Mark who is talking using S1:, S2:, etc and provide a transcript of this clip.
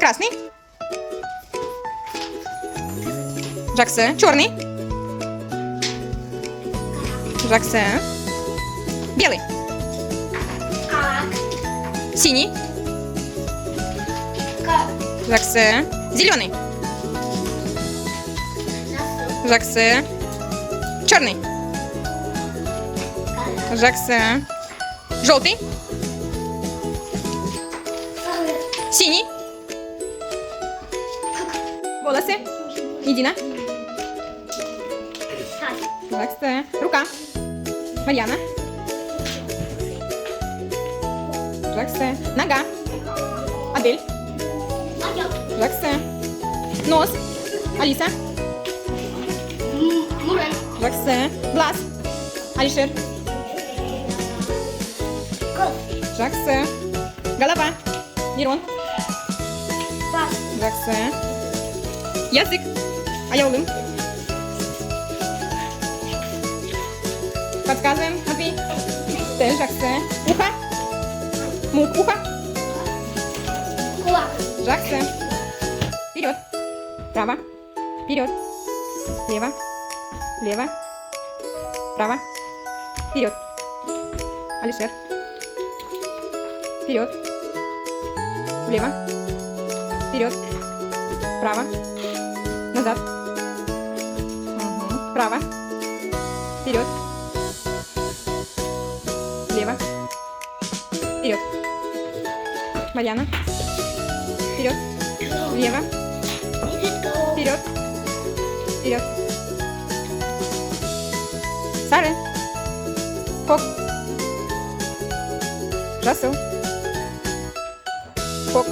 S1: Красный. Жаксе. Черный. Жаксе. Белый. Синий. Жаксе. Зеленый. Жаксе. Черный. Жаксе. Желтый. Синий. Волосы. Едина. Жаксе. Рука. Марьяна. Жаксе. Нога. Адель. Жаксе. Нос. Алиса. Жаксе. Глаз. Алишер. Жаксе. Голова. Мирон. Жаксе. Язык. Аялым. Подсказываем. Матвей. Т. Жаксе. Ухо. Мук. Ухо. Жаксе. Вперед. Право. Вперед. Лево. Лево. Право. Вперед. Алишер. Вперед. Влево. Вперед. Право. Назад. Право. Вперед. Влево. Вперед. Марьяна. Вперед. Влево. Вперед. Вперед. Сарен. Кок. Жасыл. Кок.